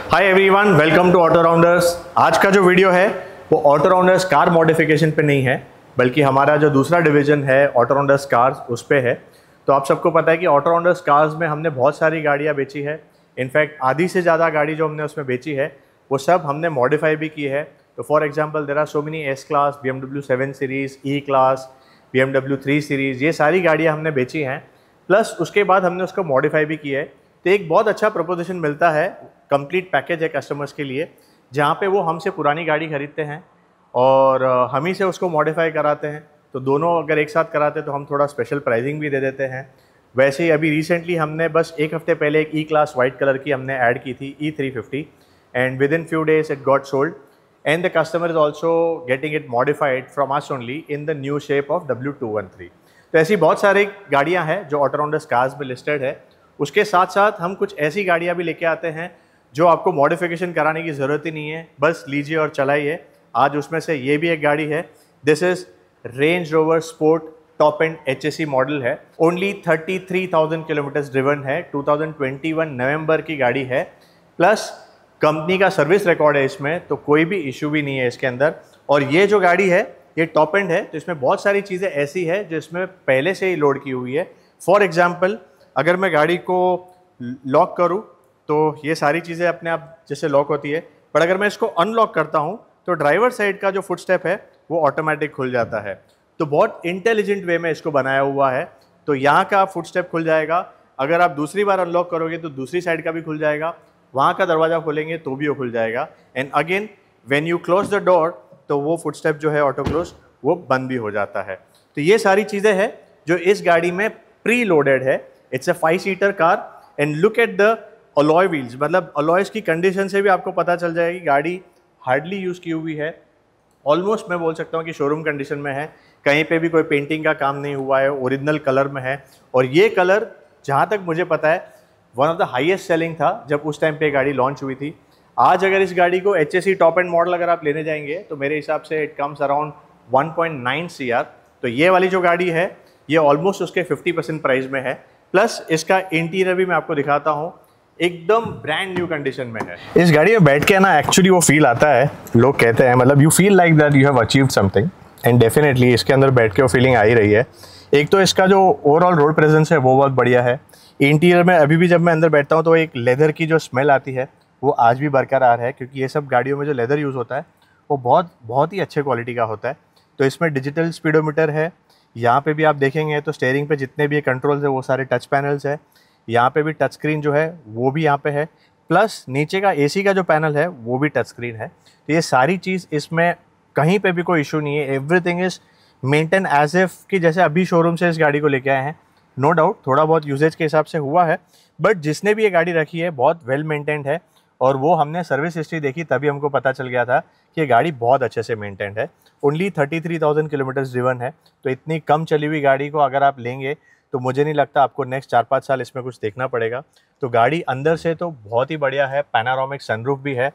Hi everyone, welcome to Auto Rounders. आज का जो वीडियो है वो ऑटो राउंडर्स कार मॉडिफिकेशन पे नहीं है, बल्कि हमारा जो दूसरा डिवीजन है ऑटो राउंडर्स कार्स उस पे है। तो आप सबको पता है कि ऑटो राउंडर्स कार्स में हमने बहुत सारी गाड़ियाँ बेची है। इनफैक्ट आधी से ज़्यादा गाड़ी जो हमने उसमें बेची है वो सब हमने मॉडिफाई भी की है। तो for example there are so many S class, BMW 7 series, E class, BMW 3 series, ये सारी गाड़ियाँ हमने बेची हैं। प्लस उसके बाद हमने उसको मॉडिफाई भी की है। तो एक बहुत अच्छा प्रपोजिशन मिलता है, कंप्लीट पैकेज है कस्टमर्स के लिए, जहाँ पे वो हमसे पुरानी गाड़ी खरीदते हैं और हम ही से उसको मॉडिफाई कराते हैं। तो दोनों अगर एक साथ कराते हैं तो हम थोड़ा स्पेशल प्राइसिंग भी दे देते हैं। वैसे ही अभी रिसेंटली हमने बस एक हफ्ते पहले एक ई क्लास वाइट कलर की हमने ऐड की थी, E350, and with in few days it got sold and the customer is also getting it modified from us only in the new shape of W213। तो ऐसी बहुत सारी गाड़ियाँ हैं जो ऑटो राउंडर्स कार्स में लिस्टेड है। उसके साथ साथ हम कुछ ऐसी गाड़ियाँ भी लेके आते हैं जो आपको मॉडिफिकेशन कराने की ज़रूरत ही नहीं है, बस लीजिए और चलाइए। आज उसमें से ये भी एक गाड़ी है। This is range rover sport top and HSE model है। ओनली 33,000 किलोमीटर्स ड्रिवन है। 2021 नवंबर की गाड़ी है। प्लस कंपनी का सर्विस रिकॉर्ड है इसमें, तो कोई भी इशू भी नहीं है इसके अंदर। और ये जो गाड़ी है ये टॉप एंड है, तो इसमें बहुत सारी चीज़ें ऐसी है जो इसमें पहले से ही लोड की हुई है। फॉर एग्जाम्पल अगर मैं गाड़ी को लॉक करूँ तो ये सारी चीज़ें अपने आप जैसे लॉक होती है, पर अगर मैं इसको अनलॉक करता हूँ तो ड्राइवर साइड का जो फुट स्टेप है वो ऑटोमेटिक खुल जाता है। तो बहुत इंटेलिजेंट वे में इसको बनाया हुआ है। तो यहाँ का फुट स्टेप खुल जाएगा, अगर आप दूसरी बार अनलॉक करोगे तो दूसरी साइड का भी खुल जाएगा, वहाँ का दरवाज़ा खोलेंगे तो भी वो खुल जाएगा। And again when you close the door तो वो फुट स्टेप जो है ऑटो क्लोज वो बंद भी हो जाता है। तो ये सारी चीज़ें हैं जो इस गाड़ी में प्री लोडेड है। It's a 5 seater car and look at the alloy wheels, मतलब अलॉयज की कंडीशन से भी आपको पता चल जाएगी गाड़ी हार्डली यूज़ की हुई है। ऑलमोस्ट मैं बोल सकता हूँ कि शोरूम कंडीशन में है, कहीं पे भी कोई पेंटिंग का काम नहीं हुआ है, ओरिजिनल कलर में है। और ये कलर जहाँ तक मुझे पता है one of the highest selling था जब उस टाइम पे गाड़ी लॉन्च हुई थी। आज अगर इस गाड़ी को HSE टॉप एंड मॉडल अगर आप लेने जाएंगे तो मेरे हिसाब से इट कम्स अराउंड 1.9 CR। तो ये वाली जो गाड़ी है ये ऑलमोस्ट उसके 50% प्राइस में है। प्लस इसका इंटीरियर भी मैं आपको दिखाता हूँ, एकदम ब्रांड न्यू कंडीशन में है। इस गाड़ी में बैठ के ना एक्चुअली वो फील आता है, लोग कहते हैं, मतलब you feel like that you have achieved something, and definitely इसके अंदर बैठ के वो फीलिंग आ ही रही है। एक तो इसका जो ओवरऑल रोड प्रेजेंस है वो बहुत बढ़िया है। इंटीरियर में अभी भी जब मैं अंदर बैठता हूँ तो एक लेदर की जो स्मेल आती है वो आज भी बरकरार है, क्योंकि ये सब गाड़ियों में जो लेदर यूज़ होता है वो बहुत ही अच्छे क्वालिटी का होता है। तो इसमें डिजिटल स्पीडोमीटर है। यहाँ पे भी आप देखेंगे तो स्टीयरिंग पे जितने भी कंट्रोल्स है वो सारे टच पैनल्स है। यहाँ पे भी टच स्क्रीन जो है वो भी यहाँ पे है। प्लस नीचे का AC का जो पैनल है वो भी टच स्क्रीन है। तो ये सारी चीज़ इसमें कहीं पे भी कोई इशू नहीं है। Everything is maintain as if कि जैसे अभी शोरूम से इस गाड़ी को लेके आए हैं। नो डाउट थोड़ा बहुत यूजेज के हिसाब से हुआ है, बट जिसने भी ये गाड़ी रखी है बहुत वेल मेंटेन्ड है। और वो हमने सर्विस हिस्ट्री देखी तभी हमको पता चल गया था कि ये गाड़ी बहुत अच्छे से मेंटेन्ड है। ओनली 33,000 किलोमीटर्स ड्रिवन है। तो इतनी कम चली हुई गाड़ी को अगर आप लेंगे तो मुझे नहीं लगता आपको नेक्स्ट 4-5 साल इसमें कुछ देखना पड़ेगा। तो गाड़ी अंदर से तो बहुत ही बढ़िया है। पैनारोमिक सनरूफ भी है।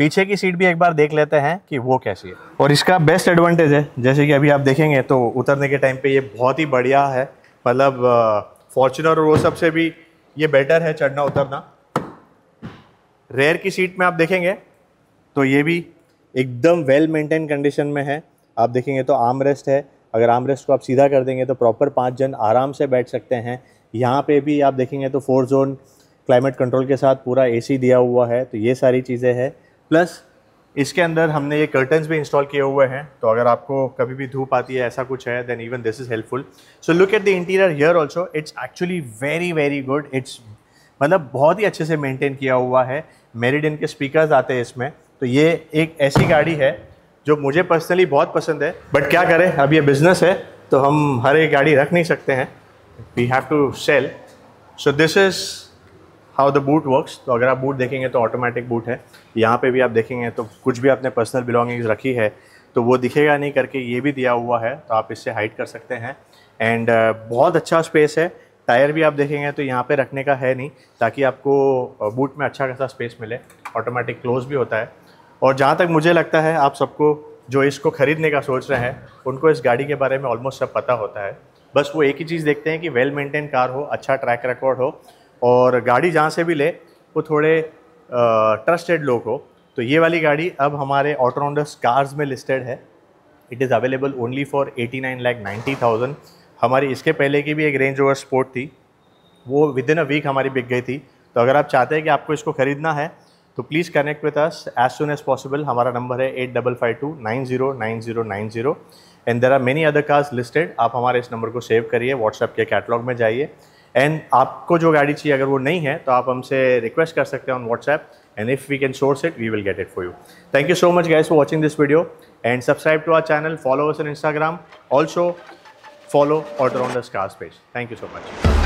पीछे की सीट भी एक बार देख लेते हैं कि वो कैसी है। और इसका बेस्ट एडवांटेज है, जैसे कि अभी आप देखेंगे तो उतरने के टाइम पे ये बहुत ही बढ़िया है, मतलब फॉर्च्यूनर और वो सबसे भी ये बेटर है चढ़ना उतरना। रेयर की सीट में आप देखेंगे तो ये भी एकदम वेल मेंटेन कंडीशन में है। आप देखेंगे तो आर्म रेस्ट है, अगर आर्म रेस्ट को आप सीधा कर देंगे तो प्रॉपर 5 जन आराम से बैठ सकते हैं। यहाँ पे भी आप देखेंगे तो 4 जोन क्लाइमेट कंट्रोल के साथ पूरा AC दिया हुआ है। तो ये सारी चीज़ें हैं। प्लस इसके अंदर हमने ये कर्टन्स भी इंस्टॉल किए हुए हैं, तो अगर आपको कभी भी धूप आती है ऐसा कुछ है then even this is helpful. So look at the interior here also, it's actually very good. It's मतलब बहुत ही अच्छे से मेंटेन किया हुआ है। मेरिडियन के स्पीकर्स आते हैं इसमें। तो ये एक ऐसी गाड़ी है जो मुझे पर्सनली बहुत पसंद है, बट क्या करें, अब ये बिज़नेस है तो हम हर एक गाड़ी रख नहीं सकते हैं, we have to sell. So this is how the boot works. तो अगर आप बूट देखेंगे तो ऑटोमेटिक बूट है। यहाँ पे भी आप देखेंगे तो कुछ भी आपने पर्सनल बिलोंगिंग्स रखी है तो वो दिखेगा नहीं करके ये भी दिया हुआ है, तो आप इससे हाइड कर सकते हैं। एंड बहुत अच्छा स्पेस है। टायर भी आप देखेंगे तो यहाँ पे रखने का है नहीं, ताकि आपको बूट में अच्छा खासा स्पेस मिले। ऑटोमेटिक क्लोज भी होता है। और जहाँ तक मुझे लगता है आप सबको जो इसको ख़रीदने का सोच रहे हैं उनको इस गाड़ी के बारे में ऑलमोस्ट सब पता होता है। बस वो एक ही चीज़ देखते हैं कि वेल मेंटेन कार हो, अच्छा ट्रैक रिकॉर्ड हो, और गाड़ी जहाँ से भी ले वो थोड़े ट्रस्टेड लोग हो, तो ये वाली गाड़ी अब हमारे ऑटोराउंडर्स कार्स में लिस्टेड है। It is available only for 89,90,000। हमारी इसके पहले की भी एक रेंज रोवर स्पोर्ट थी, वो विद इन अ वीक हमारी बिक गई थी। तो अगर आप चाहते हैं कि आपको इसको ख़रीदना है तो please connect with us as soon as possible. हमारा नंबर है 8552909090 and there are many other cars listed. आप हमारे इस नंबर को सेव करिए, व्हाट्सएप के कैटलॉग में जाइए, एंड आपको जो गाड़ी चाहिए अगर वो नहीं है तो आप हमसे रिक्वेस्ट कर सकते हैं on WhatsApp, and if we can source it we will get it for you. Thank you so much guys for watching this video and subscribe to our channel, follow us on Instagram, also follow AutoRounders Cars page. Thank you so much.